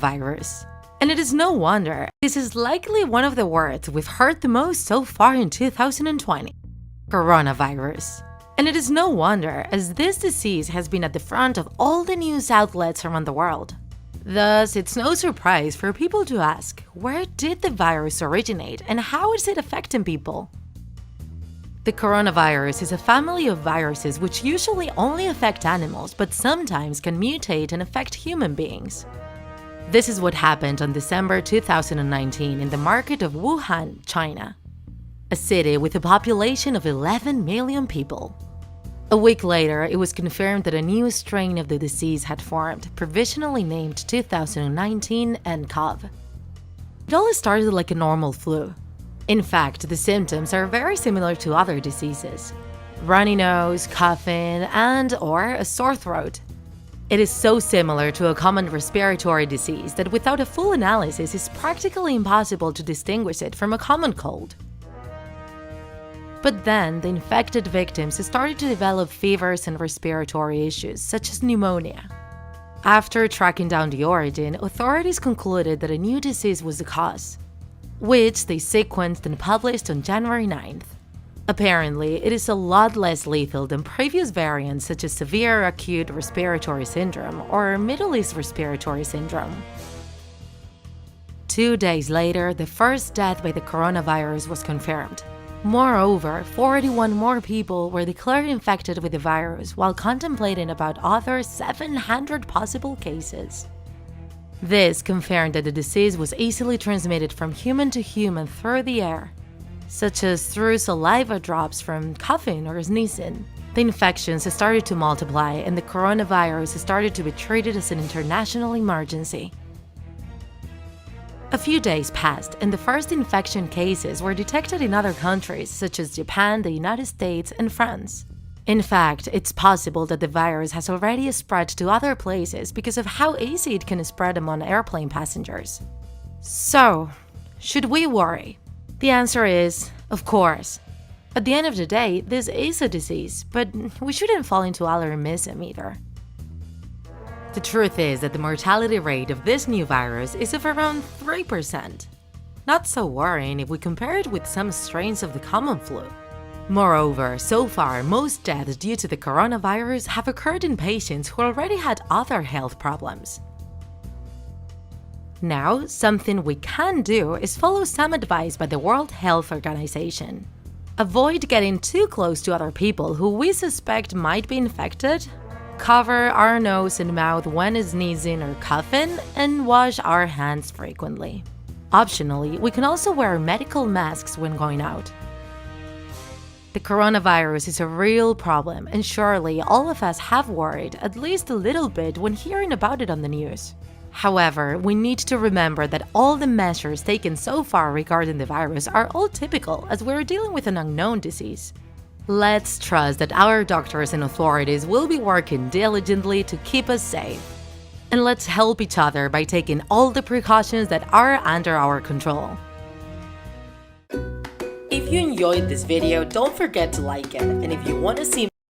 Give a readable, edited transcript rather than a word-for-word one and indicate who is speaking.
Speaker 1: virus. And it is no wonder, this is likely one of the words we've heard the most so far in 2020. Coronavirus. And it is no wonder, as this disease has been at the front of all the news outlets around the world. Thus, it's no surprise for people to ask, where did the virus originate and how is it affecting people? The coronavirus is a family of viruses which usually only affect animals, but sometimes can mutate and affect human beings. This is what happened on December 2019 in the market of Wuhan, China, a city with a population of 11 million people. A week later, it was confirmed that a new strain of the disease had formed, provisionally named 2019 nCoV. It all started like a normal flu. In fact, the symptoms are very similar to other diseases: runny nose, coughing, and/or a sore throat. It is so similar to a common respiratory disease that without a full analysis, it's practically impossible to distinguish it from a common cold. But then, the infected victims started to develop fevers and respiratory issues, such as pneumonia. After tracking down the origin, authorities concluded that a new disease was the cause, which they sequenced and published on January 9th. Apparently, it is a lot less lethal than previous variants such as severe acute respiratory syndrome or Middle East respiratory syndrome. 2 days later, the first death by the coronavirus was confirmed. Moreover, 41 more people were declared infected with the virus while contemplating about other 700 possible cases. This confirmed that the disease was easily transmitted from human to human through the air, such as through saliva drops from coughing or sneezing. The infections started to multiply and the coronavirus started to be treated as an international emergency. A few days passed, and the first infection cases were detected in other countries such as Japan, the United States, and France. In fact, it's possible that the virus has already spread to other places because of how easy it can spread among airplane passengers. So, should we worry? The answer is, of course. At the end of the day, this is a disease, but we shouldn't fall into alarmism either. The truth is that the mortality rate of this new virus is of around 3%. Not so worrying if we compare it with some strains of the common flu. Moreover, so far, most deaths due to the coronavirus have occurred in patients who already had other health problems. Now, something we can do is follow some advice by the World Health Organization. Avoid getting too close to other people who we suspect might be infected. Cover our nose and mouth when sneezing or coughing, and wash our hands frequently. Optionally, we can also wear medical masks when going out. The coronavirus is a real problem, and surely all of us have worried at least a little bit when hearing about it on the news. However, we need to remember that all the measures taken so far regarding the virus are all typical, as we're dealing with an unknown disease. Let's trust that our doctors and authorities will be working diligently to keep us safe. And let's help each other by taking all the precautions that are under our control. If you enjoyed this video, don't forget to like it, and if you want to see